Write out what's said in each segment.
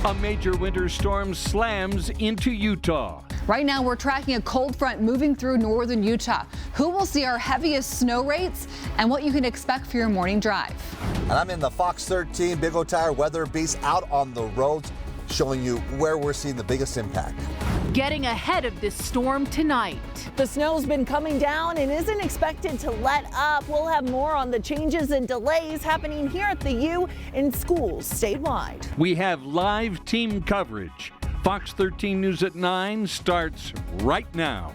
A major winter storm slams into Utah. Right now, we're tracking a cold front moving through northern Utah. Who will see our heaviest snow rates and what you can expect for your morning drive. And I'm in the Fox 13 Big O Tire Weather Beast out on the roads, showing you where we're seeing the biggest impact. Getting ahead of this storm tonight. The snow's been coming down and isn't expected to let up. We'll have more on the changes and delays happening here at the U in schools statewide. We have live team coverage. Fox 13 News at 9 starts right now.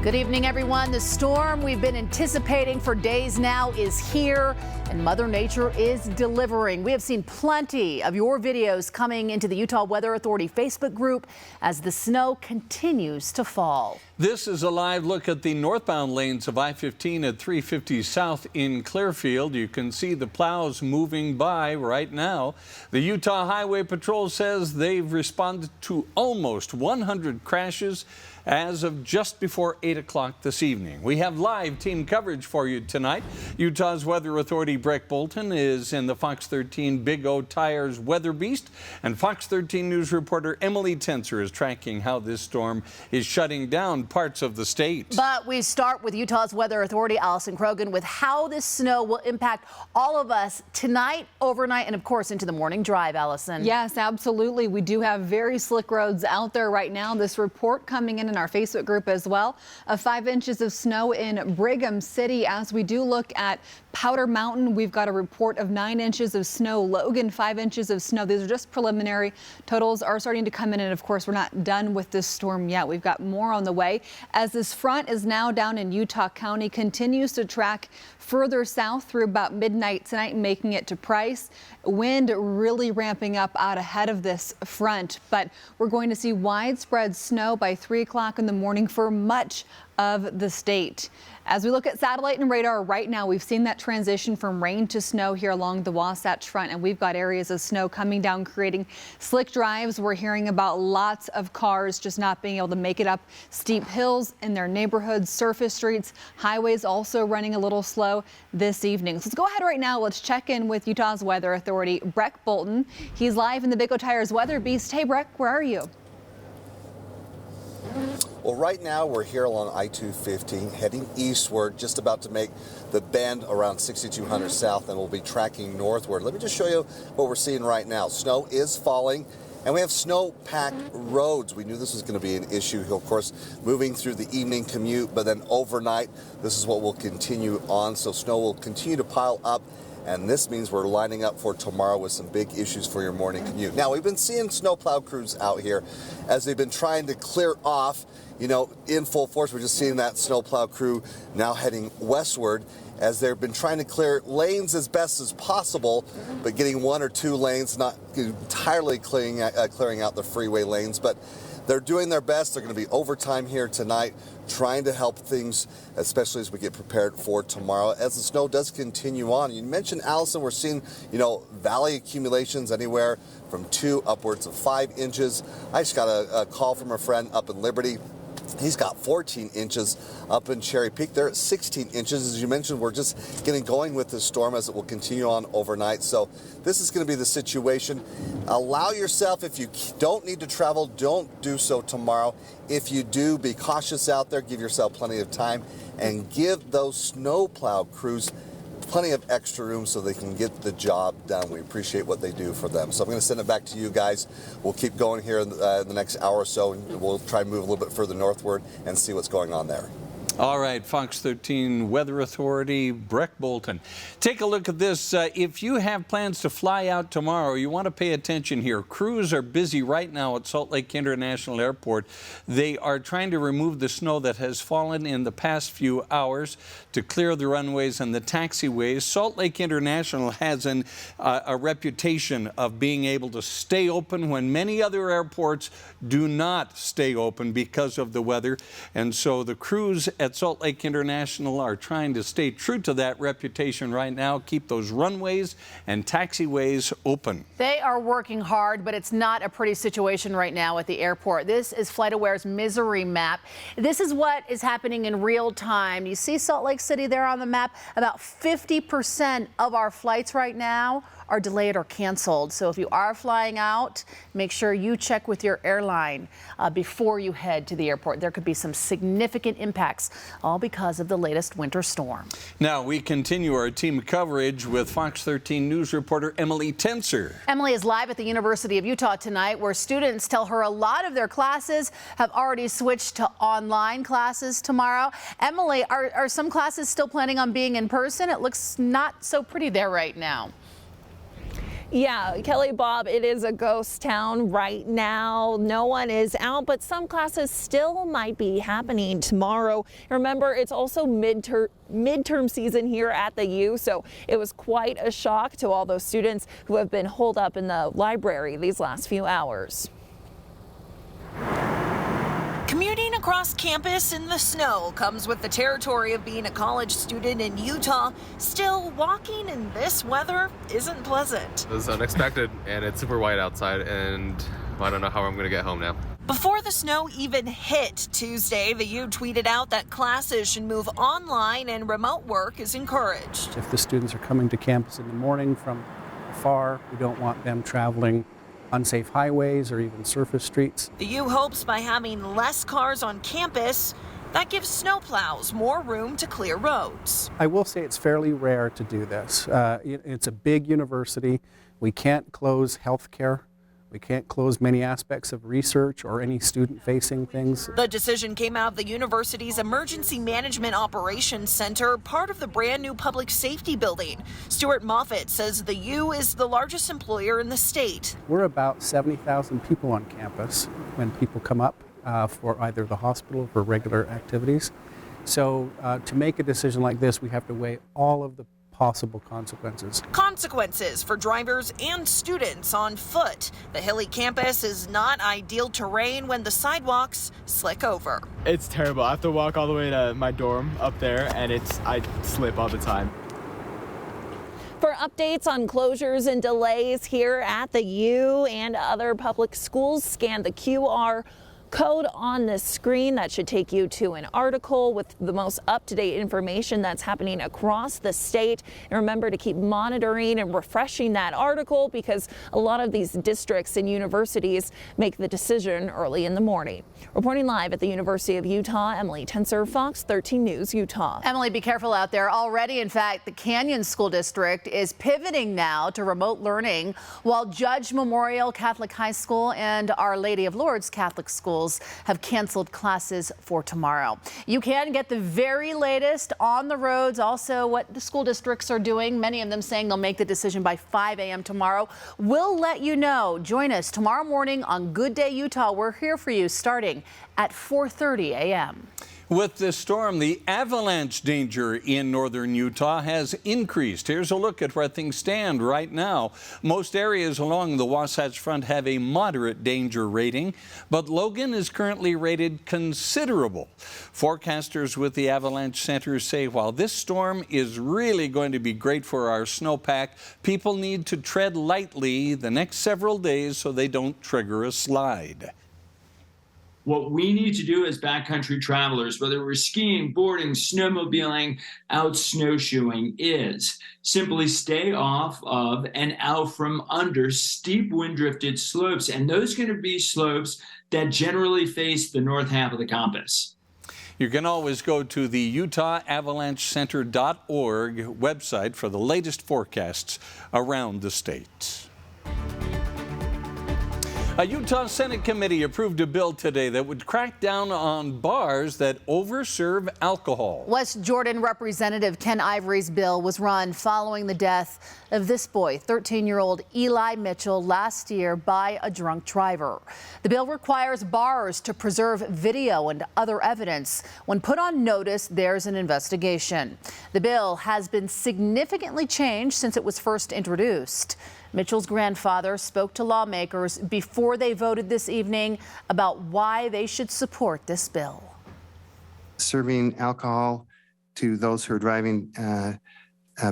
Good evening, everyone. The storm we've been anticipating for days now is here, and Mother Nature is delivering. We have seen plenty of your videos coming into the Utah Weather Authority Facebook group as the snow continues to fall. This is a live look at the northbound lanes of I-15 at 350 South in Clearfield. You can see the plows moving by right now. The Utah Highway Patrol says they've responded to almost 100 crashes as of just before 8 o'clock this evening. We have live team coverage for you tonight. Utah's Weather Authority Breck Bolton is in the Fox 13 Big O Tires Weather Beast, and Fox 13 News reporter Emily Tenser is tracking how this storm is shutting down parts of the state. But we start with Utah's Weather Authority, Allison Krogan, with how this snow will impact all of us tonight, overnight, and of course into the morning drive, Allison. Yes, absolutely. We do have very slick roads out there right now. This report coming in our Facebook group as well of 5 inches of snow in Brigham City. As we do look at Powder Mountain, we've got a report of 9 inches of snow. Logan, 5 inches of snow. These are just preliminary. Totals are starting to come in, and of course we're not done with this storm yet. We've got more on the way as this front is now down in Utah County, continues to track further south through about midnight tonight, making it to Price. Wind really ramping up out ahead of this front, but we're going to see widespread snow by 3 o'clock in the morning for much of the state. As we look at satellite and radar right now, we've seen that transition from rain to snow here along the Wasatch Front, and we've got areas of snow coming down, creating slick drives. We're hearing about lots of cars just not being able to make it up steep hills in their neighborhoods, surface streets, highways also running a little slow this evening. So let's go ahead right now. Let's check in with Utah's Weather Authority, Breck Bolton. He's live in the Big O Tires Weather Beast. Hey, Breck, where are you? Well, right now we're here along I-215 heading eastward, just about to make the bend around 6200 South, and we'll be tracking northward. Let me just show you what we're seeing right now. Snow is falling, and we have snow-packed roads. We knew this was going to be an issue, of course, moving through the evening commute, but then overnight, this is what will continue on. So snow will continue to pile up, and this means we're lining up for tomorrow with some big issues for your morning commute. Now, we've been seeing snowplow crews out here as they've been trying to clear off, in full force. We're just seeing that snowplow crew now heading westward as they've been trying to clear lanes as best as possible, but getting 1 or 2 lanes, not entirely clearing out the freeway lanes, but they're doing their best. They're going to be overtime here tonight, trying to help things, especially as we get prepared for tomorrow, as the snow does continue on. You mentioned, Allison, we're seeing, valley accumulations anywhere from 2 upwards of 5 inches. I just got a call from a friend up in Liberty. He's got 14 inches up in Cherry Peak. They're at 16 inches. As you mentioned, we're just getting going with this storm as it will continue on overnight. So this is going to be the situation. Allow yourself, if you don't need to travel, don't do so tomorrow. If you do, be cautious out there. Give yourself plenty of time and give those snowplow crews plenty of extra room so they can get the job done. We appreciate what they do for them. So I'm going to send it back to you guys. We'll keep going here in the next hour or so, and we'll try and move a little bit further northward and see what's going on there. All right, Fox 13 Weather Authority, Breck Bolton. Take a look at this. If you have plans to fly out tomorrow, you want to pay attention here. Crews are busy right now at Salt Lake International Airport. They are trying to remove the snow that has fallen in the past few hours to clear the runways and the taxiways. Salt Lake International has a reputation of being able to stay open when many other airports do not stay open because of the weather. And so the crews at Salt Lake International are trying to stay true to that reputation right now, keep those runways and taxiways open. They are working hard, but it's not a pretty situation right now at the airport. This is FlightAware's misery map. This is what is happening in real time. You see Salt Lake City there on the map? About 50% of our flights right now are delayed or canceled. So if you are flying out, make sure you check with your airline before you head to the airport. There could be some significant impacts, all because of the latest winter storm. Now we continue our team coverage with Fox 13 News reporter Emily Tenser. Emily is live at the University of Utah tonight, where students tell her a lot of their classes have already switched to online classes tomorrow. Emily, are some classes still planning on being in person? It looks not so pretty there right now. Yeah, Kelly, Bob, it is a ghost town right now. No one is out, but some classes still might be happening tomorrow. Remember, it's also midterm season here at the U, so it was quite a shock to all those students who have been holed up in the library these last few hours. Commuting across campus in the snow comes with the territory of being a college student in Utah. Still, walking in this weather isn't pleasant. It was unexpected, and it's super white outside, and I don't know how I'm going to get home now. Before the snow even hit Tuesday, the U tweeted out that classes should move online and remote work is encouraged. If the students are coming to campus in the morning from afar, we don't want them traveling unsafe highways or even surface streets. The U hopes by having less cars on campus, that gives snowplows more room to clear roads. I will say it's fairly rare to do this. It's a big university. We can't close healthcare. We can't close many aspects of research or any student-facing things. The decision came out of the university's Emergency Management Operations Center, part of the brand new public safety building. Stuart Moffitt says the U is the largest employer in the state. We're about 70,000 people on campus when people come up for either the hospital or for regular activities. So to make a decision like this, we have to weigh all of the possible consequences. Consequences for drivers and students on foot. The hilly campus is not ideal terrain when the sidewalks slick over. It's terrible. I have to walk all the way to my dorm up there, and I slip all the time. For updates on closures and delays here at the U and other public schools, scan the QR code on the screen. That should take you to an article with the most up-to-date information that's happening across the state. And remember to keep monitoring and refreshing that article, because a lot of these districts and universities make the decision early in the morning. Reporting live at the University of Utah, Emily Tenser, Fox 13 News, Utah. Emily, be careful out there. Already, in fact, the Canyon School District is pivoting now to remote learning, while Judge Memorial Catholic High School and Our Lady of Lourdes Catholic Schools have canceled classes for tomorrow. You can get the very latest on the roads, also what the school districts are doing, many of them saying they'll make the decision by 5 a.m. tomorrow. We'll let you know. Join us tomorrow morning on Good Day Utah. We're here for you starting at 4:30 a.m. With this storm, the avalanche danger in northern Utah has increased. Here's a look at where things stand right now. Most areas along the Wasatch Front have a moderate danger rating, but Logan is currently rated considerable. Forecasters with the Avalanche Center say while this storm is really going to be great for our snowpack, people need to tread lightly the next several days so they don't trigger a slide. What we need to do as backcountry travelers, whether we're skiing, boarding, snowmobiling, out snowshoeing, is simply stay off of and out from under steep wind-drifted slopes. And those are going to be slopes that generally face the north half of the compass. You can always go to the UtahAvalancheCenter.org website for the latest forecasts around the state. A Utah Senate committee approved a bill today that would crack down on bars that overserve alcohol. West Jordan Representative Ken Ivory's bill was run following the death of this boy, 13-year-old Eli Mitchell, last year by a drunk driver. The bill requires bars to preserve video and other evidence. When put on notice, there's an investigation. The bill has been significantly changed since it was first introduced. Mitchell's grandfather spoke to lawmakers before they voted this evening about why they should support this bill. Serving alcohol to those who are driving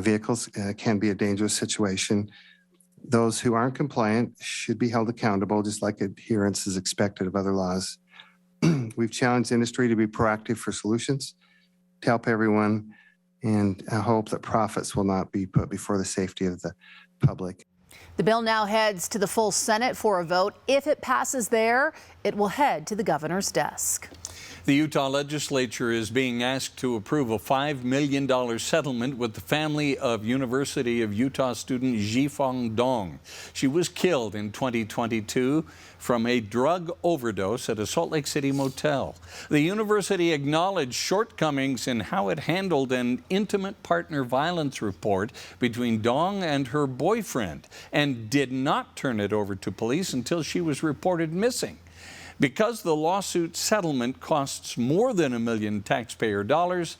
vehicles can be a dangerous situation. Those who aren't compliant should be held accountable, just like adherence is expected of other laws. We've challenged industry to be proactive for solutions to help everyone, and hope that profits will not be put before the safety of the public. The bill now heads to the full Senate for a vote. If it passes there, it will head to the governor's desk. The Utah legislature is being asked to approve a $5 million settlement with the family of University of Utah student Zhifeng Dong. She was killed in 2022 from a drug overdose at a Salt Lake City motel. The university acknowledged shortcomings in how it handled an intimate partner violence report between Dong and her boyfriend and did not turn it over to police until she was reported missing. Because the lawsuit settlement costs more than $1 million taxpayer dollars,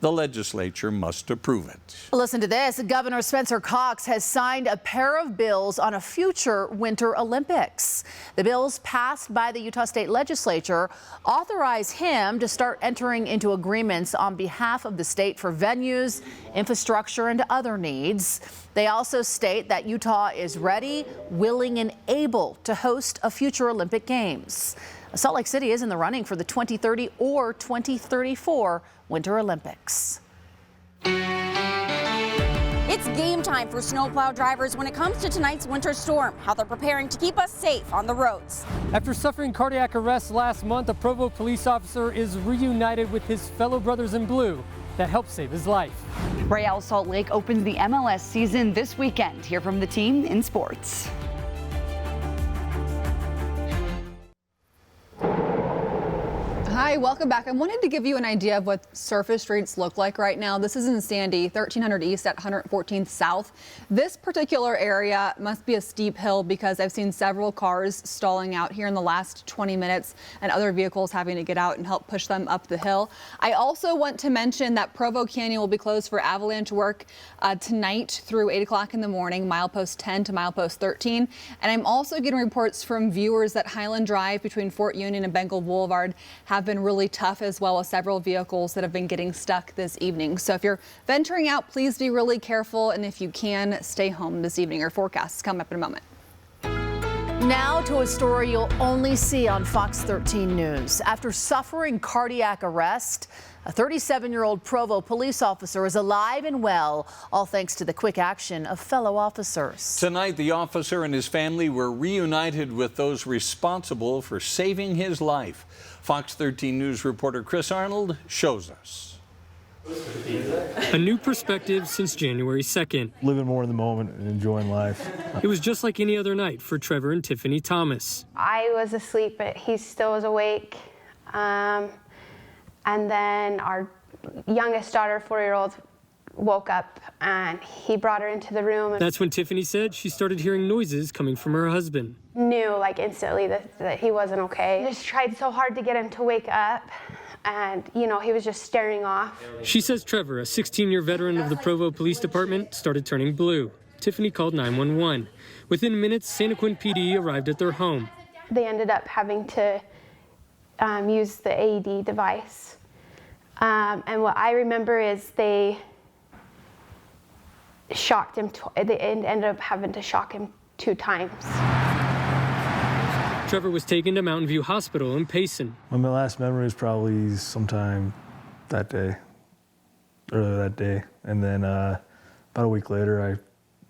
the legislature must approve it. Listen to this. Governor Spencer Cox has signed a pair of bills on a future Winter Olympics. The bills passed by the Utah State Legislature authorize him to start entering into agreements on behalf of the state for venues, infrastructure, and other needs. They also state that Utah is ready, willing, and able to host a future Olympic Games. Salt Lake City is in the running for the 2030 or 2034 Winter Olympics. It's game time for snowplow drivers when it comes to tonight's winter storm, how they're preparing to keep us safe on the roads. After suffering cardiac arrest last month, a Provo police officer is reunited with his fellow brothers in blue that helped save his life. Real Salt Lake opens the MLS season this weekend. Hear from the team in sports. Hi, welcome back. I wanted to give you an idea of what surface streets look like right now. This is in Sandy, 1300 East at 114th South. This particular area must be a steep hill because I've seen several cars stalling out here in the last 20 minutes and other vehicles having to get out and help push them up the hill. I also want to mention that Provo Canyon will be closed for avalanche work tonight through 8 o'clock in the morning, milepost 10 to milepost 13. And I'm also getting reports from viewers that Highland Drive between Fort Union and Bengal Boulevard have been really tough, as well as several vehicles that have been getting stuck this evening. So if you're venturing out, please be really careful. And if you can, stay home this evening. Our forecasts come up in a moment. Now to a story you'll only see on Fox 13 News. After suffering cardiac arrest, a 37-year-old Provo police officer is alive and well, all thanks to the quick action of fellow officers. Tonight, the officer and his family were reunited with those responsible for saving his life. Fox 13 News reporter Chris Arnold shows us. A new perspective since January 2nd. Living more in the moment and enjoying life. It was just like any other night for Trevor and Tiffany Thomas. I was asleep, but he still was awake. And then our youngest daughter, 4-year-old, woke up and he brought her into the room. That's when Tiffany said she started hearing noises coming from her husband. Knew like instantly that he wasn't okay. Just tried so hard to get him to wake up. And, you know, he was just staring off. She says Trevor, a 16-year veteran of the Provo Police Department, started turning blue. Tiffany called 911. Within minutes, Santaquin PD arrived at their home. They ended up having to use the AED device. And what I remember is they shocked him. They ended up having to shock him 2 times. Trevor was taken to Mountain View Hospital in Payson. My last memory is probably sometime that day, earlier that day. And then about a week later,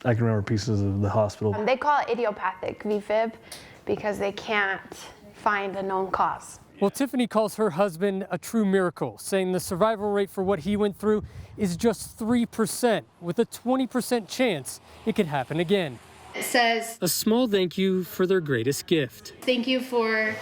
I can remember pieces of the hospital. They call it idiopathic VFib because they can't find a known cause. Well, Tiffany calls her husband a true miracle, saying the survival rate for what he went through is just 3%, with a 20% chance it could happen again. It says, a small thank you for their greatest gift. thank you for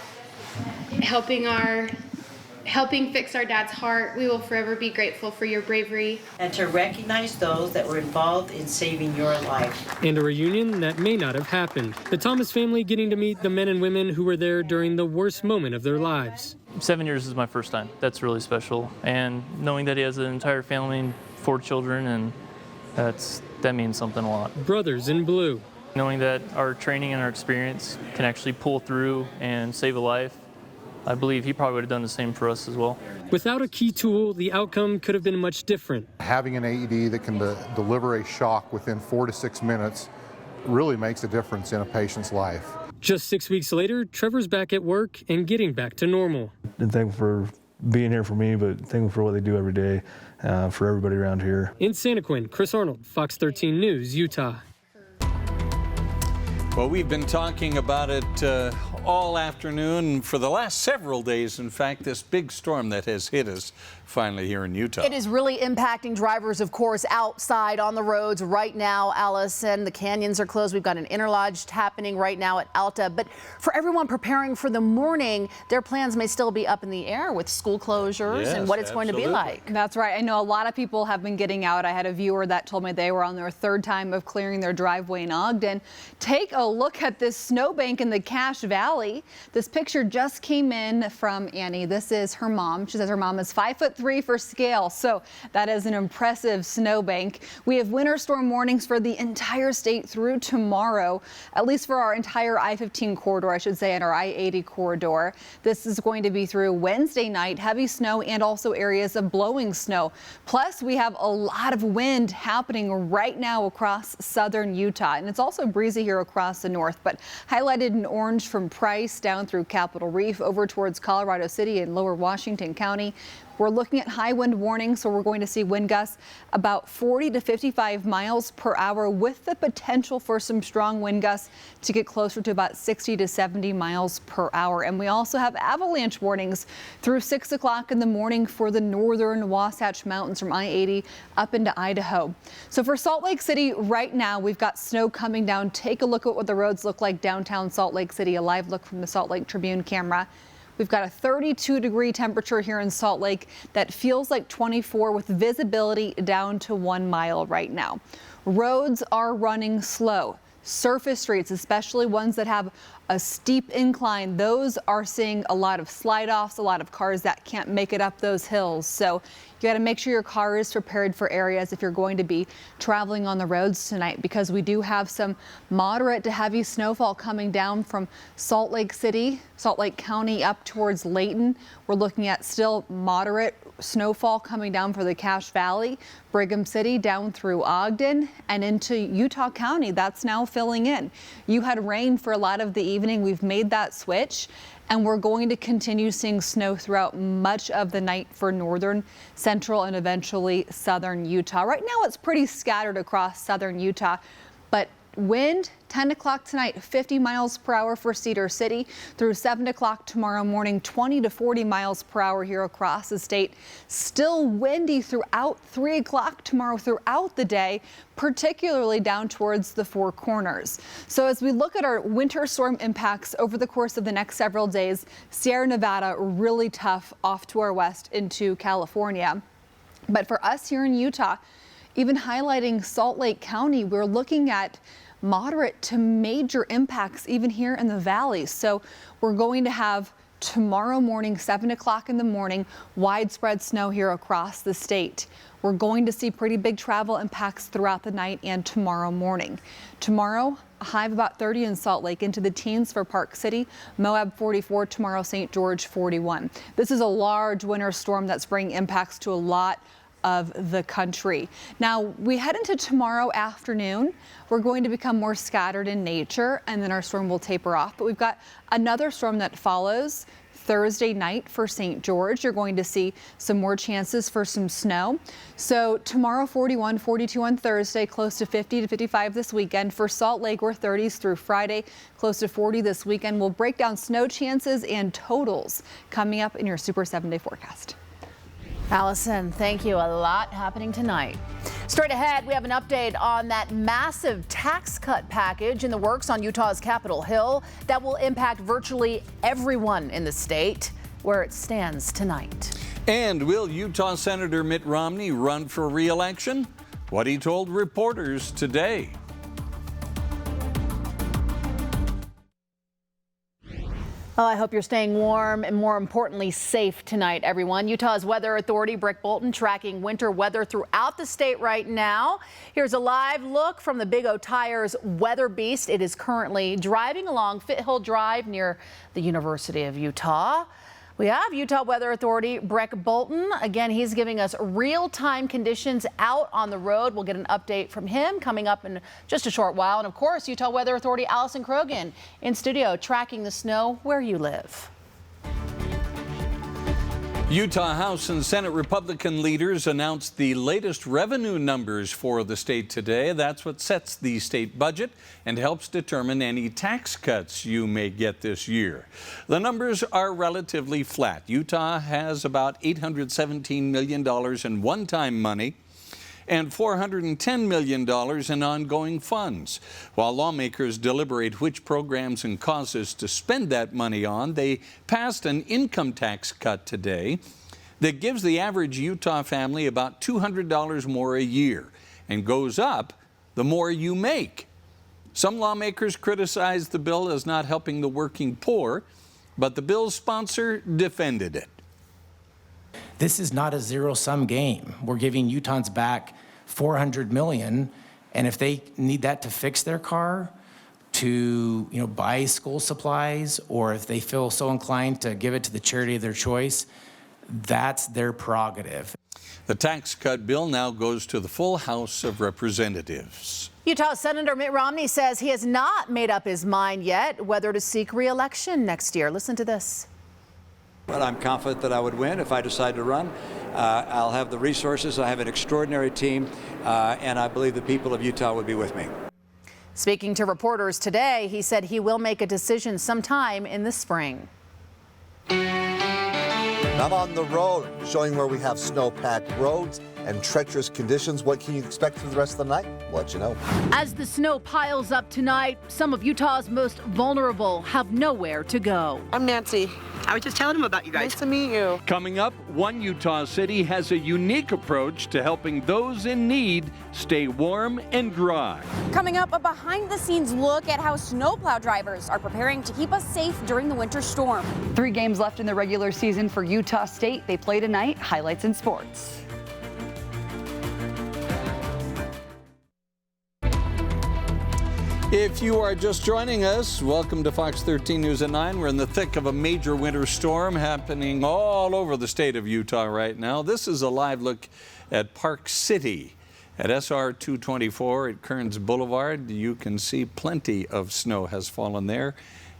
helping fix our dad's heart. We will forever be grateful for your bravery. And to recognize those that were involved in saving your life. And a reunion that may not have happened. The Thomas family getting to meet the men and women who were there during the worst moment of their lives. 7 years is my first time. That's really special. And knowing that he has an entire family and 4 children, and that means something a lot. Brothers in blue. Knowing that our training and our experience can actually pull through and save a life, I believe he probably would have done the same for us as well. Without a key tool, the outcome could have been much different. Having an AED that can deliver a shock within 4 to 6 minutes really makes a difference in a patient's life. Just 6 weeks later, Trevor's back at work and getting back to normal. And thankful for being here for me, but thankful for what they do every day for everybody around here. In Santaquin, Chris Arnold, Fox 13 News, Utah. Well, we've been talking about it all afternoon for the last several days. In fact, this big storm that has hit us finally here in Utah. It is really impacting drivers, of course, outside on the roads right now, Allison. The canyons are closed. We've got an interlodge happening right now at Alta. But for everyone preparing for the morning, their plans may still be up in the air with school closures and what it's going to be like. That's right. I know a lot of people have been getting out. I had a viewer that told me they were on their third time of clearing their driveway in Ogden. Take a look at this snowbank in the Cache Valley. This picture just came in from Annie. This is her mom. She says her mom is 5'3" for scale, so that is an impressive snowbank. We have winter storm warnings for the entire state through tomorrow, at least for our entire I-15 corridor, I should say, and our I-80 corridor. This is going to be through Wednesday night, heavy snow and also areas of blowing snow. Plus, we have a lot of wind happening right now across southern Utah, and it's also breezy here across the north, but highlighted in orange from Price down through Capitol Reef over towards Colorado City and lower Washington County. We're looking at high wind warnings, so we're going to see wind gusts about 40 to 55 miles per hour with the potential for some strong wind gusts to get closer to about 60 to 70 miles per hour. And we also have avalanche warnings through 6 o'clock in the morning for the northern Wasatch Mountains from I-80 up into Idaho. So for Salt Lake City right now, we've got snow coming down. Take a look at what the roads look like downtown Salt Lake City. A live look from the Salt Lake Tribune camera. We've got a 32-degree temperature here in Salt Lake that feels like 24 with visibility down to 1 mile right now. Roads are running slow. Surface streets, especially ones that have a steep incline, those are seeing a lot of slide-offs, a lot of cars that can't make it up those hills. So you got to make sure your car is prepared for areas if you're going to be traveling on the roads tonight, because we do have some moderate to heavy snowfall coming down from Salt Lake City, Salt Lake County up towards Layton. We're looking at still moderate snowfall coming down for the Cache Valley, Brigham City down through Ogden and into Utah County. That's now filling in. You had rain for a lot of the evening. We've made that switch, and we're going to continue seeing snow throughout much of the night for northern, central, and eventually southern Utah. Right now it's pretty scattered across southern Utah, but wind 10 o'clock tonight, 50 miles per hour for Cedar City through 7 o'clock tomorrow morning, 20 to 40 miles per hour here across the state. Still windy throughout 3 o'clock tomorrow throughout the day, particularly down towards the Four Corners. So as we look at our winter storm impacts over the course of the next several days, Sierra Nevada really tough off to our west into California. But for us here in Utah, even highlighting Salt Lake County, we're looking at moderate to major impacts even here in the valley. So we're going to have tomorrow morning, 7 o'clock in the morning, widespread snow here across the state. We're going to see pretty big travel impacts throughout the night and tomorrow morning. Tomorrow, a high of about 30 in Salt Lake, into the teens for Park City, Moab 44, tomorrow St. George 41. This is a large winter storm that's bringing impacts to a lot of the country. Now we head into tomorrow afternoon. We're going to become more scattered in nature, and then our storm will taper off. But we've got another storm that follows Thursday night for St. George. You're going to see some more chances for some snow. So tomorrow 41, 42 on Thursday, close to 50 to 55 this weekend. For Salt Lake, we're 30s through Friday, close to 40 this weekend. We'll break down snow chances and totals coming up in your Super 7-day forecast. Allison, thank you. A lot happening tonight. Straight ahead, we have an update on that massive tax cut package in the works on Utah's Capitol Hill that will impact virtually everyone in the state, where it stands tonight. And will Utah Senator Mitt Romney run for re-election? What he told reporters today. Well, I hope you're staying warm and, more importantly, safe tonight, everyone. Utah's Weather Authority, Brick Bolton, tracking winter weather throughout the state right now. Here's a live look from the Big O Tires Weather Beast. It is currently driving along Foothill Drive near the University of Utah. We have Utah Weather Authority, Brick Bolton. Again, he's giving us real-time conditions out on the road. We'll get an update from him coming up in just a short while. And of course, Utah Weather Authority, Allison Krogan in studio, tracking the snow where you live. Utah House and Senate Republican leaders announced the latest revenue numbers for the state today. That's what sets the state budget and helps determine any tax cuts you may get this year. The numbers are relatively flat. Utah has about $817 million in one-time money and $410 million in ongoing funds. While lawmakers deliberate which programs and causes to spend that money on, they passed an income tax cut today that gives the average Utah family about $200 more a year and goes up the more you make. Some lawmakers criticize the bill as not helping the working poor, but the bill's sponsor defended it. This is not a zero-sum game. We're giving Utahns back $400 million, and if they need that to fix their car, to buy school supplies, or if they feel so inclined to give it to the charity of their choice, that's their prerogative. The tax cut bill now goes to the full House of Representatives. Utah Senator Mitt Romney says he has not made up his mind yet whether to seek re-election next year. Listen to this. But I'm confident that I would win if I decide to run. I'll have the resources. I have an extraordinary team, and I believe the people of Utah would be with me. Speaking to reporters today, he said he will make a decision sometime in the spring. I'm on the road, showing where we have snow-packed roads and treacherous conditions. What can you expect for the rest of the night? We'll let you know. As the snow piles up tonight, some of Utah's most vulnerable have nowhere to go. I'm Nancy. I was just telling him about you guys. Nice to meet you. Coming up, one Utah city has a unique approach to helping those in need stay warm and dry. Coming up, a behind-the-scenes look at how snowplow drivers are preparing to keep us safe during the winter storm. 3 games left in the regular season for Utah State. They play tonight. Highlights in sports. If you are just joining us, welcome to Fox 13 News at 9. We're in the thick of a major winter storm happening all over the state of Utah right now. This is a live look at Park City at SR 224 at Kearns Boulevard. You can see plenty of snow has fallen there,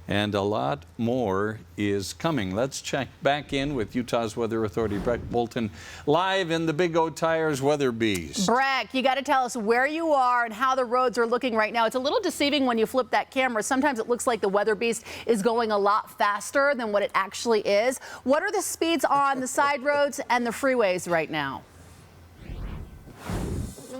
and a lot more is coming. Let's check back in with Utah's Weather Authority, Breck Bolton, live in the Big O Tires Weather Beast. Breck, you got to tell us where you are and how the roads are looking right now. It's a little deceiving when you flip that camera. Sometimes it looks like the Weather Beast is going a lot faster than what it actually is. What are the speeds on the side roads and the freeways right now?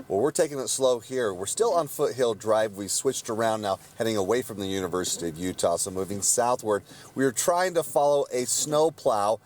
Well, we're taking it slow here. We're still on Foothill Drive. We switched around now, heading away from the University of Utah, so moving southward. We were trying to follow a snow plow,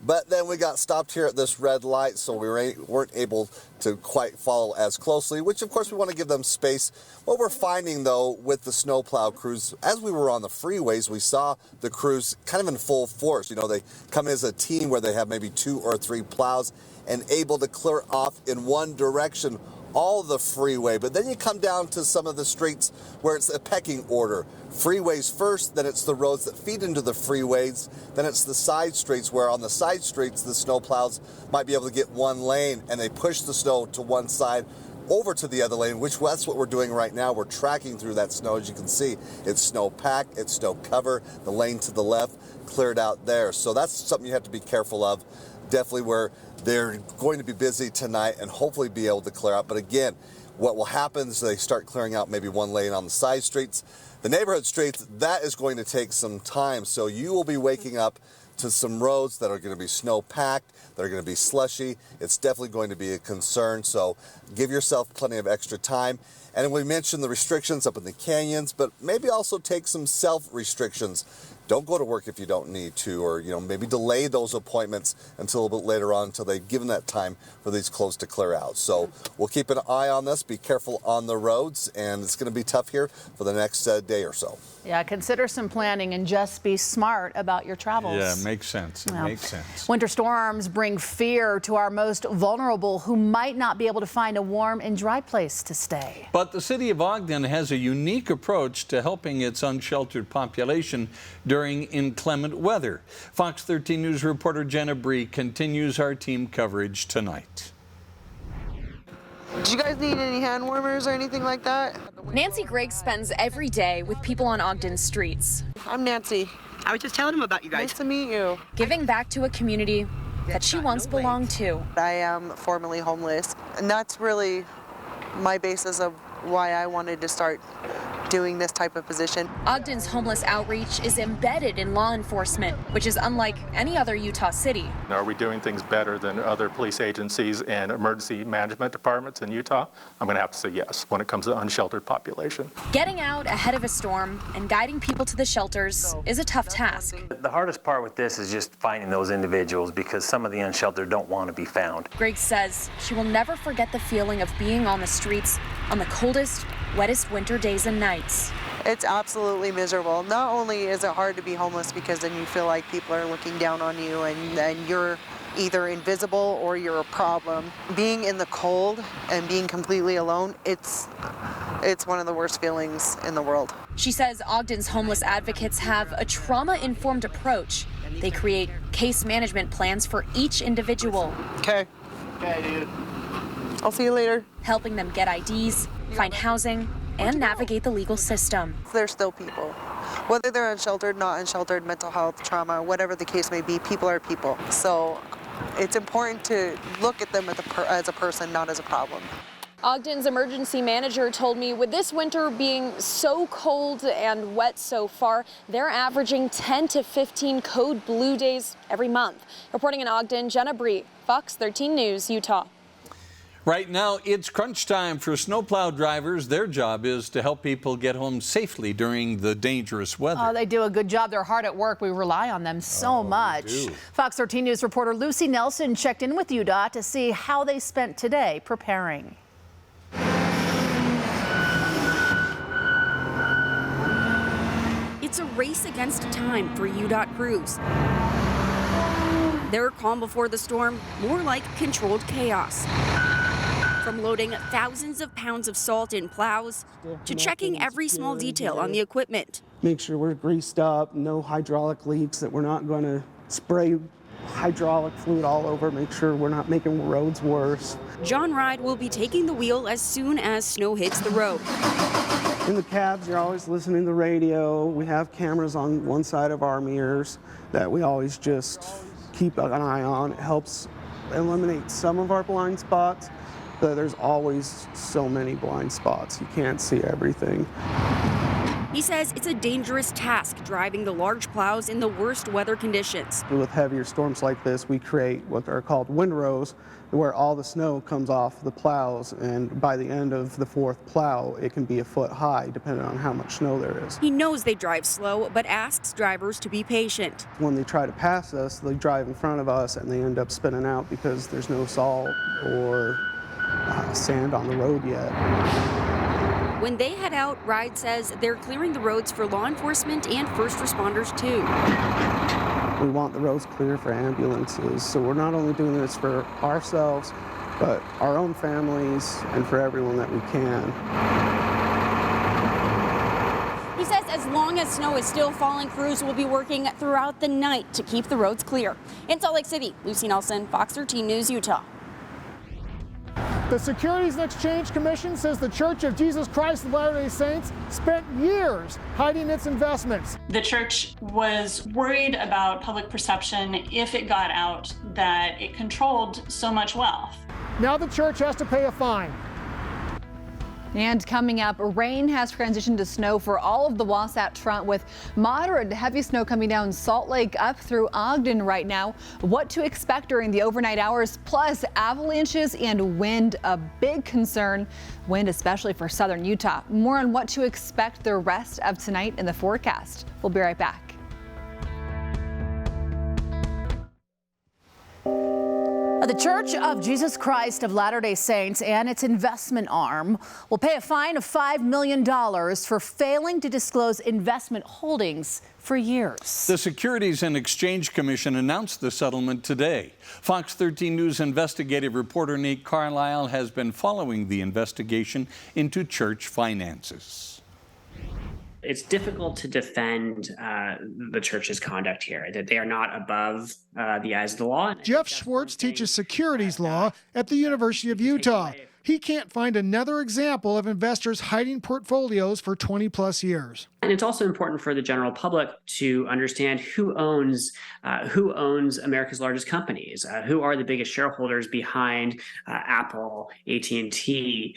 but then we got stopped here at this red light, so we weren't able to quite follow as closely, which of course we want to give them space. What we're finding though with the snowplow crews, as we were on the freeways, we saw the crews kind of in full force. They come in as a team where they have maybe 2 or 3 plows and able to clear off in one direction all the freeway. But then you come down to some of the streets where it's a pecking order. Freeways first, then it's the roads that feed into the freeways, then it's the side streets, where on the side streets the snowplows might be able to get one lane and they push the snow to one side over to the other lane, which that's what we're doing right now. We're tracking through that snow. As you can see, it's snow packed, it's snow cover, the lane to the left cleared out there. So that's something you have to be careful of. Definitely where they're going to be busy tonight and hopefully be able to clear out. But again, what will happen is they start clearing out maybe one lane on the side streets. The neighborhood streets, that is going to take some time. So you will be waking up to some roads that are going to be snow packed, that are going to be slushy. It's definitely going to be a concern. So give yourself plenty of extra time. And we mentioned the restrictions up in the canyons, but maybe also take some self restrictions. Don't go to work if you don't need to, or maybe delay those appointments until a little bit later on, until they've given that time for these clothes to clear out. So we'll keep an eye on this. Be careful on the roads, and it's going to be tough here for the next day or so. Yeah, consider some planning and just be smart about your travels. Yeah, it makes sense. It makes sense. Winter storms bring fear to our most vulnerable, who might not be able to find a warm and dry place to stay. But the city of Ogden has a unique approach to helping its unsheltered population during inclement weather. Fox 13 News reporter Jenna Bree continues our team coverage tonight. Do you guys need any hand warmers or anything like that? Nancy Gregg spends every day with people on Ogden's streets. I'm Nancy. I was just telling him about you guys. Nice to meet you. Giving back to a community that she once belonged to. I am formerly homeless, and that's really my basis of why I wanted to start doing this type of position. Ogden's homeless outreach is embedded in law enforcement, which is unlike any other Utah city. Are we doing things better than other police agencies and emergency management departments in Utah? I'm going to have to say yes when it comes to the unsheltered population. Getting out ahead of a storm and guiding people to the shelters is a tough task. The hardest part with this is just finding those individuals because some of the unsheltered don't want to be found. Greg says she will never forget the feeling of being on the streets on the coldest, wettest winter days and nights. It's absolutely miserable. Not only is it hard to be homeless because then you feel like people are looking down on you and you're either invisible or you're a problem. Being in the cold and being completely alone, it's one of the worst feelings in the world. She says Ogden's homeless advocates have a trauma-informed approach. They create case management plans for each individual. Okay, dude. I'll see you later. Helping them get IDs, find housing, and navigate the legal system. They're still people. Whether they're unsheltered, not unsheltered, mental health, trauma, whatever the case may be, people are people. So it's important to look at them as a person, not as a problem. Ogden's emergency manager told me with this winter being so cold and wet so far, they're averaging 10 to 15 code blue days every month. Reporting in Ogden, Jenna Bree, Fox 13 News, Utah. Right now, it's crunch time for snowplow drivers. Their job is to help people get home safely during the dangerous weather. Oh, they do a good job. They're hard at work. We rely on them so much. Fox 13 News reporter Lucy Nelson checked in with UDOT to see how they spent today preparing. It's a race against time for UDOT crews. They're calm before the storm, more like controlled chaos. From loading thousands of pounds of salt in plows to checking every small detail on the equipment. Make sure we're greased up, no hydraulic leaks, that we're not going to spray hydraulic fluid all over, make sure we're not making roads worse. John Ride will be taking the wheel as soon as snow hits the road. In the cabs, you're always listening to the radio. We have cameras on one side of our mirrors that we always just keep an eye on. It helps eliminate some of our blind spots, but there's always so many blind spots. You can't see everything. He says it's a dangerous task driving the large plows in the worst weather conditions. With heavier storms like this, we create what are called windrows, where all the snow comes off the plows, and by the end of the fourth plow, it can be a foot high, depending on how much snow there is. He knows they drive slow, but asks drivers to be patient. When they try to pass us, they drive in front of us, and they end up spinning out because there's no salt or sand on the road yet. When they head out, Ride says they're clearing the roads for law enforcement and first responders too. We want the roads clear for ambulances, so we're not only doing this for ourselves, but our own families and for everyone that we can. He says as long as snow is still falling, crews will be working throughout the night to keep the roads clear. In Salt Lake City, Lucy Nelson, Fox 13 News, Utah. The Securities and Exchange Commission says the Church of Jesus Christ of Latter-day Saints spent years hiding its investments. The church was worried about public perception if it got out that it controlled so much wealth. Now the church has to pay a fine. And coming up, rain has transitioned to snow for all of the Wasatch Front, with moderate to heavy snow coming down Salt Lake up through Ogden right now. What to expect during the overnight hours, plus avalanches and wind, a big concern. Wind especially for southern Utah. More on what to expect the rest of tonight in the forecast. We'll be right back. The Church of Jesus Christ of Latter-day Saints and its investment arm will pay a fine of $5 million for failing to disclose investment holdings for years. The Securities and Exchange Commission announced the settlement today. Fox 13 News investigative reporter Nate Carlisle has been following the investigation into church finances. It's difficult to defend the church's conduct here, that they are not above the eyes of the law. Jeff Schwartz teaches securities law at the University of Utah. he can't find another example of investors hiding portfolios for 20-plus years. And it's also important for the general public to understand who owns America's largest companies, who are the biggest shareholders behind Apple, AT&T,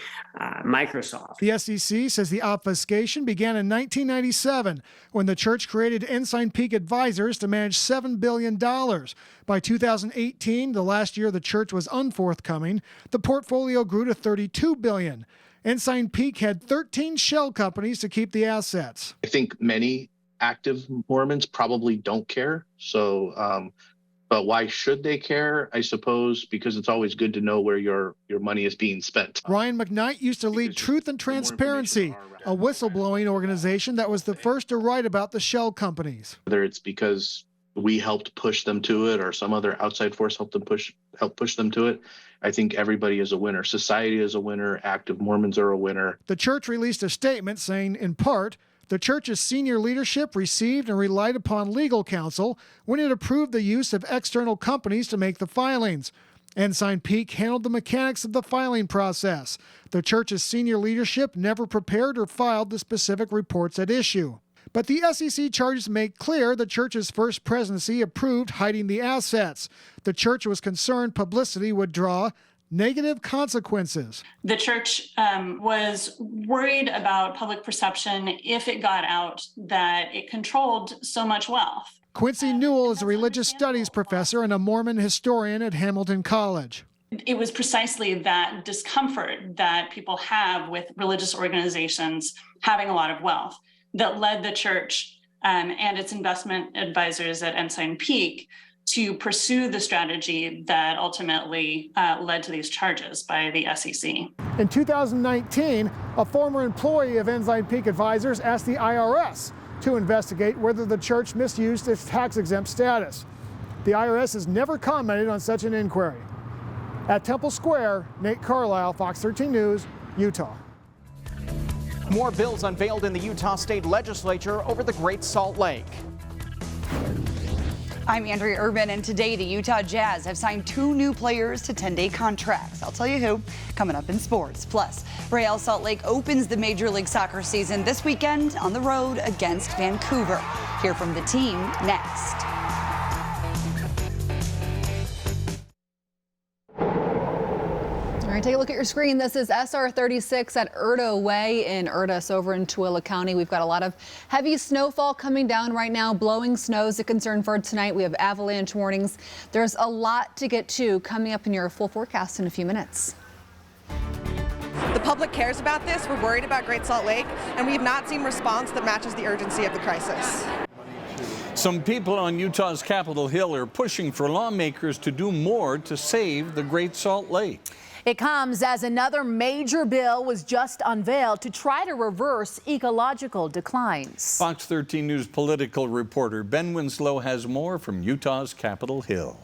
Microsoft. The SEC says the obfuscation began in 1997 when the church created Ensign Peak Advisors to manage $7 billion. By 2018, the last year the church was unforthcoming, the portfolio grew to $32 billion. Ensign Peak had 13 shell companies to keep the assets. I think many active Mormons probably don't care. So, but why should they care? I suppose because it's always good to know where your money is being spent. Ryan McKnight used to lead Truth and Transparency, a whistleblowing organization that was the first to write about the shell companies. Whether it's because we helped push them to it or some other outside force helped push them to it, I think everybody is a winner. Society is a winner. Active Mormons are a winner. The church released a statement saying, in part, the church's senior leadership received and relied upon legal counsel when it approved the use of external companies to make the filings. Ensign Peak handled the mechanics of the filing process. The church's senior leadership never prepared or filed the specific reports at issue. But the SEC charges make clear the church's first presidency approved hiding the assets. The church was concerned publicity would draw negative consequences. The church was worried about public perception if it got out that it controlled so much wealth. Quincy Newell is a religious studies professor and a Mormon historian at Hamilton College. It was precisely that discomfort that people have with religious organizations having a lot of wealth that led the church and its investment advisors at Ensign Peak to pursue the strategy that ultimately led to these charges by the SEC. In 2019, a former employee of Ensign Peak Advisors asked the IRS to investigate whether the church misused its tax-exempt status. The IRS has never commented on such an inquiry. At Temple Square, Nate Carlisle, Fox 13 News, Utah. More bills unveiled in the Utah State Legislature over the Great Salt Lake. I'm Andrea Urban, and today the Utah Jazz have signed 2 new players to 10-day contracts. I'll tell you who coming up in sports. Plus, Real Salt Lake opens the Major League Soccer season this weekend on the road against Vancouver. Hear from the team next. All right, take a look at your screen. This is SR 36 at Erta Way in Erta, over in Tooele County. We've got a lot of heavy snowfall coming down right now. Blowing snow is a concern for tonight. We have avalanche warnings. There's a lot to get to coming up in your full forecast in a few minutes. The public cares about this. We're worried about Great Salt Lake, and we have not seen response that matches the urgency of the crisis. Some people on Utah's Capitol Hill are pushing for lawmakers to do more to save the Great Salt Lake. It comes as another major bill was just unveiled to try to reverse ecological declines. Fox 13 News political reporter Ben Winslow has more from Utah's Capitol Hill.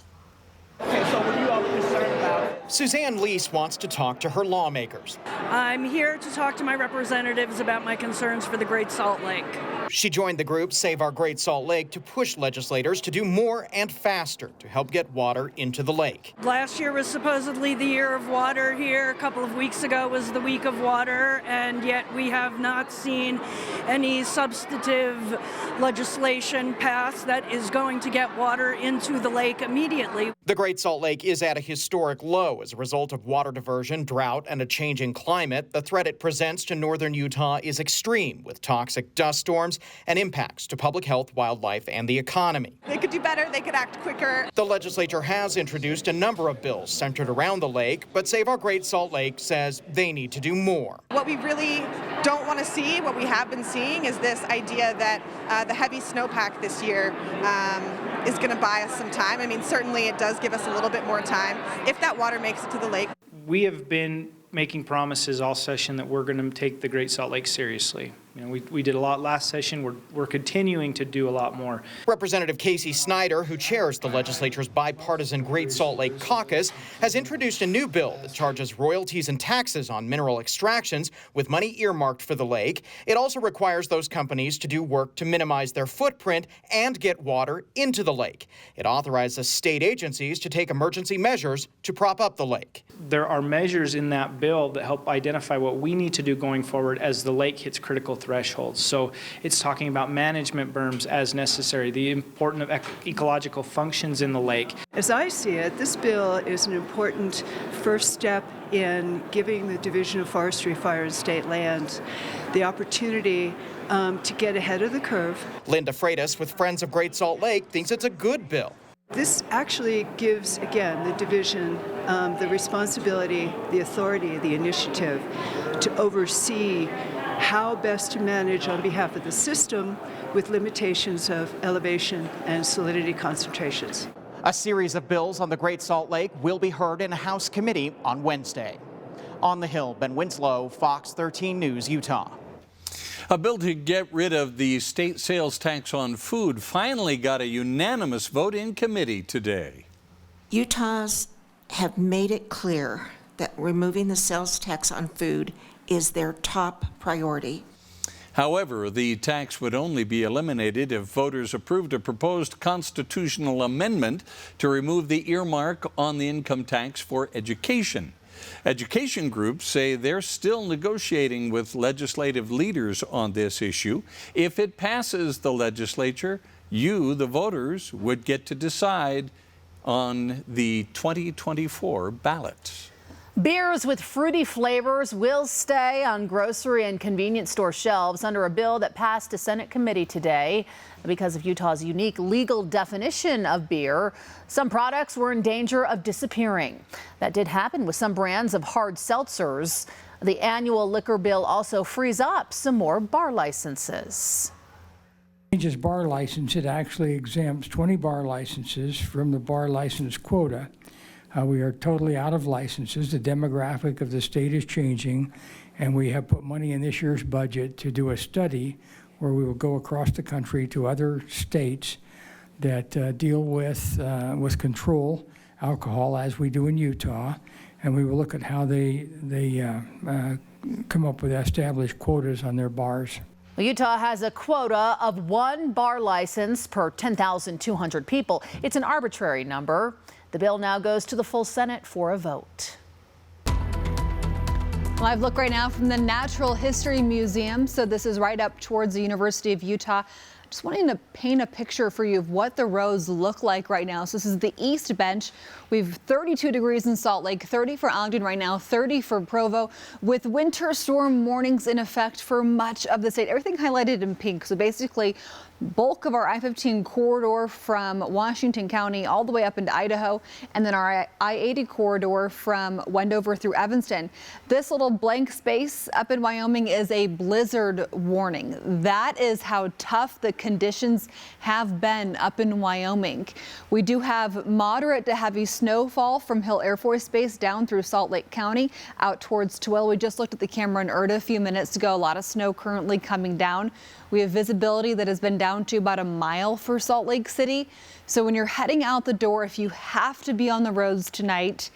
Okay, so what are you all concerned about? Suzanne Lease wants to talk to her lawmakers. I'm here to talk to my representatives about my concerns for the Great Salt Lake. She joined the group Save Our Great Salt Lake to push legislators to do more and faster to help get water into the lake. Last year was supposedly the year of water here. A couple of weeks ago was the week of water, and yet we have not seen any substantive legislation passed that is going to get water into the lake immediately. The Great Salt Lake is at a historic low as a result of water diversion, drought, and a changing climate. The threat it presents to northern Utah is extreme, with toxic dust storms and impacts to public health, wildlife, and the economy. They could do better. They could act quicker. The legislature has introduced a number of bills centered around the lake, but Save Our Great Salt Lake says they need to do more. What we really don't want to see, what we have been seeing, is this idea that the heavy snowpack this year is going to buy us some time. I mean, certainly it does give us a little bit more time if that water makes it to the lake. We have been making promises all session that we're going to take the Great Salt Lake seriously. You know, we did a lot last session. We're continuing to do a lot more. Representative Casey Snyder, who chairs the legislature's bipartisan Great Salt Lake Caucus, has introduced a new bill that charges royalties and taxes on mineral extractions with money earmarked for the lake. It also requires those companies to do work to minimize their footprint and get water into the lake. It authorizes state agencies to take emergency measures to prop up the lake. There are measures in that bill that help identify what we need to do going forward as the lake hits critical thresholds. So it's talking about management berms as necessary, the importance of ecological functions in the lake. As I see it, this bill is an important first step in giving the Division of Forestry, Fire and State Lands the opportunity to get ahead of the curve. Linda Freitas with Friends of Great Salt Lake thinks it's a good bill. This actually gives, again, the division the responsibility, the authority, the initiative to oversee how best to manage on behalf of the system with limitations of elevation and salinity concentrations. A series of bills on the Great Salt Lake will be heard in a House committee on Wednesday. On the Hill, Ben Winslow, Fox 13 News, Utah. A bill to get rid of the state sales tax on food finally got a unanimous vote in committee today. Utahs have made it clear that removing the sales tax on food is their top priority. However, the tax would only be eliminated if voters approved a proposed constitutional amendment to remove the earmark on the income tax for education. Education groups say they're still negotiating with legislative leaders on this issue. If it passes the legislature, you, the voters, would get to decide on the 2024 ballot. Beers with fruity flavors will stay on grocery and convenience store shelves under a bill that passed a Senate committee today. Because of Utah's unique legal definition of beer, some products were in danger of disappearing. That did happen with some brands of hard seltzers. The annual liquor bill also frees up some more bar licenses. Changes bar license, it actually exempts 20 bar licenses from the bar license quota. We are totally out of licenses. The demographic of the state is changing, and we have put money in this year's budget to do a study where we will go across the country to other states that deal with control alcohol, as we do in Utah, and we will look at how they come up with established quotas on their bars. Utah has a quota of 1 bar license per 10,200 people. It's an arbitrary number. The bill now goes to the full Senate for a vote. Live look right now from the Natural History Museum. So this is right up towards the University of Utah. Just wanting to paint a picture for you of what the roads look like right now. So this is the East Bench. We've 32 degrees in Salt Lake, 30 for Ogden right now, 30 for Provo, with winter storm warnings in effect for much of the state. Everything highlighted in pink. So basically, bulk of our I-15 corridor from Washington County all the way up into Idaho, and then our I-80 corridor from Wendover through Evanston. This little blank space up in Wyoming is a blizzard warning. That is how tough the conditions have been up in Wyoming. We do have moderate to heavy snowfall from Hill Air Force Base down through Salt Lake County out towards Tooele. We just looked at the camera in Erta a few minutes ago. A lot of snow currently coming down. We have visibility that has been down to about a mile for Salt Lake City. So when you're heading out the door, if you have to be on the roads tonight,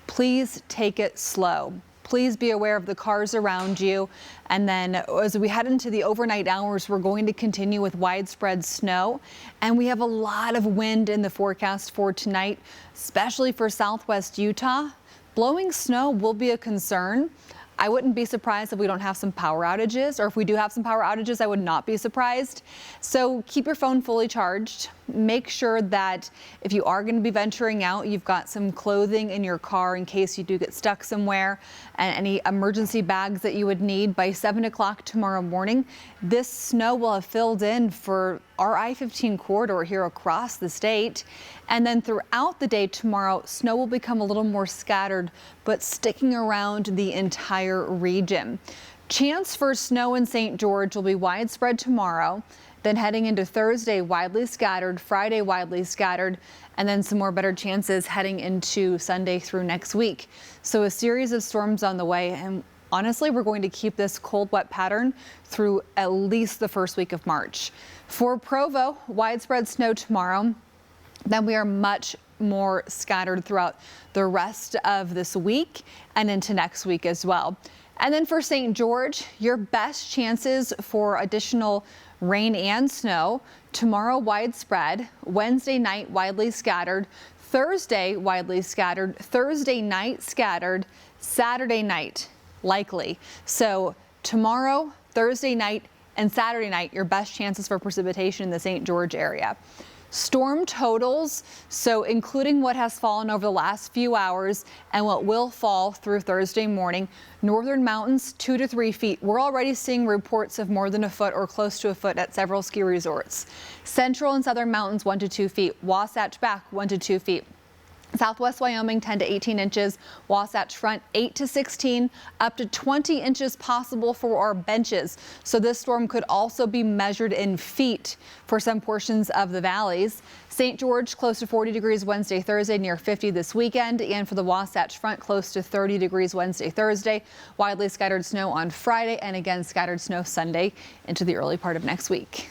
please take it slow. Please be aware of the cars around you. And then as we head into the overnight hours, we're going to continue with widespread snow. And we have a lot of wind in the forecast for tonight, especially for southwest Utah. Blowing snow will be a concern. I wouldn't be surprised if we don't have some power outages, or if we do have some power outages, I would not be surprised. So keep your phone fully charged. Make sure that if you are going to be venturing out, you've got some clothing in your car in case you do get stuck somewhere, and any emergency bags that you would need by 7 o'clock tomorrow morning. This snow will have filled in for our I-15 corridor here across the state. And then throughout the day tomorrow, snow will become a little more scattered, but sticking around the entire region. Chance for snow in St. George will be widespread tomorrow. Then heading into Thursday, widely scattered, Friday, widely scattered, and then some more better chances heading into Sunday through next week. So a series of storms on the way, and honestly, we're going to keep this cold, wet pattern through at least the first week of March. For Provo, widespread snow tomorrow. Then we are much more scattered throughout the rest of this week and into next week as well. And then for St. George, your best chances for additional rain and snow tomorrow, widespread. Wednesday night, widely scattered. Thursday, widely scattered. Thursday night, scattered. Saturday night, likely. So tomorrow, Thursday night, and Saturday night, your best chances for precipitation in the St. George area. Storm totals, so including what has fallen over the last few hours and what will fall through Thursday morning, northern mountains 2 to 3 feet. We're already seeing reports of more than a foot or close to a foot at several ski resorts. Central and southern mountains 1 to 2 feet. Wasatch back 1 to 2 feet. Southwest Wyoming 10 to 18 inches, Wasatch Front 8 to 16, up to 20 inches possible for our benches. So this storm could also be measured in feet for some portions of the valleys. St. George close to 40 degrees Wednesday, Thursday, near 50 this weekend. And for the Wasatch Front, close to 30 degrees Wednesday, Thursday. Widely scattered snow on Friday, and again scattered snow Sunday into the early part of next week.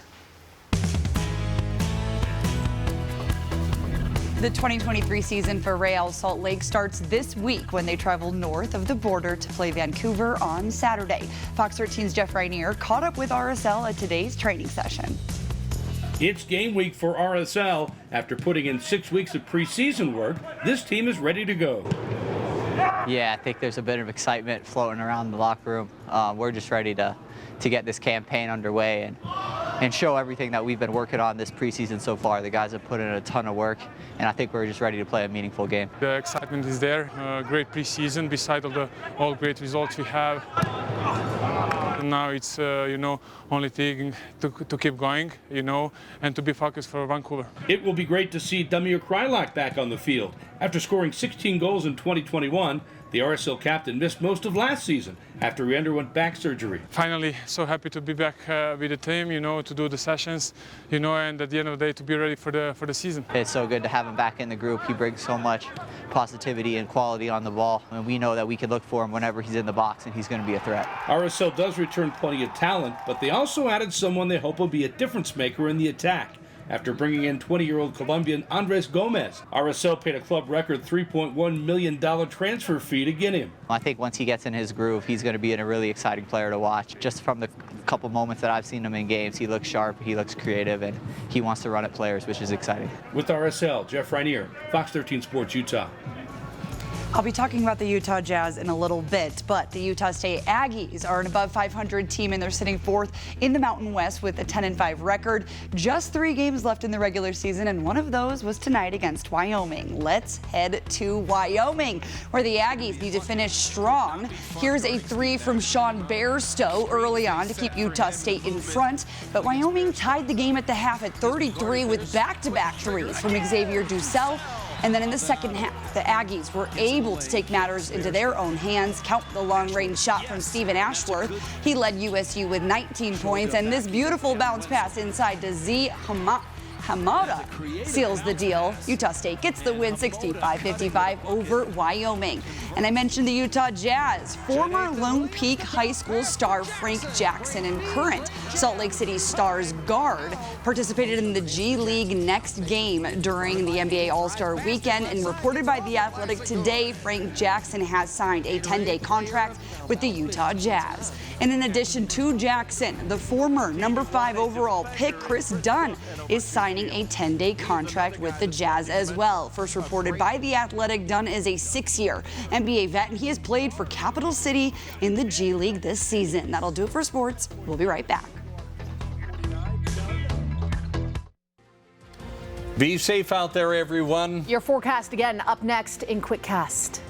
The 2023 season for Real Salt Lake starts this week when they travel north of the border to play Vancouver on Saturday. Fox 13's Jeff Rainier caught up with RSL at today's training session. It's game week for RSL. After putting in 6 weeks of preseason work, this team is ready to go. Yeah, I think there's a bit of excitement floating around the locker room. We're just ready to get this campaign underway and show everything that we've been working on this preseason so far. The guys have put in a ton of work, and I think we're just ready to play a meaningful game. The excitement is there. Great preseason, beside all great results we have. And now it's only thing to keep going, and to be focused for Vancouver. It will be great to see Damir Kreilach back on the field. After scoring 16 goals in 2021, the RSL captain missed most of last season after he underwent back surgery. Finally, so happy to be back with the team, to do the sessions, and at the end of the day to be ready for the season. It's so good to have him back in the group. He brings so much positivity and quality on the ball, and we know that we can look for him whenever he's in the box, and he's going to be a threat. RSL does return plenty of talent, but they also added someone they hope will be a difference maker in the attack. After bringing in 20-year-old Colombian Andres Gomez, RSL paid a club record $3.1 million transfer fee to get him. I think once he gets in his groove, he's going to be a really exciting player to watch. Just from the couple moments that I've seen him in games, he looks sharp, he looks creative, and he wants to run at players, which is exciting. With RSL, Jeff Rainier, Fox 13 Sports, Utah. I'll be talking about the Utah Jazz in a little bit, but the Utah State Aggies are an above 500 team, and they're sitting fourth in the Mountain West with a 10-5 record. Just 3 games left in the regular season, and one of those was tonight against Wyoming. Let's head to Wyoming, where the Aggies need to finish strong. Here's a 3 from Sean Bairstow early on to keep Utah State in front, but Wyoming tied the game at the half at 33 with back-to-back threes from Xavier Dussel. And then in the second half, the Aggies were able to take matters into their own hands. Count the long-range shot from Stephen Ashworth. He led USU with 19 points, and this beautiful bounce pass inside to Z Hamada seals the deal. Utah State gets the win 65-55 over Wyoming. And I mentioned the Utah Jazz. Former Lone Peak High School star Frank Jackson and current Salt Lake City Stars guard participated in the G League Next game during the NBA All-Star Weekend, and reported by The Athletic today, Frank Jackson has signed a 10-day contract with the Utah Jazz. And in addition to Jackson, the former number 5 overall pick Chris Dunn is signing a 10-day contract with the Jazz as well. First reported by The Athletic, Dunn is a 6-year NBA vet, and he has played for Capital City in the G League this season. That'll do it for sports. We'll be right back. Be safe out there, everyone. Your forecast again up next in QuickCast.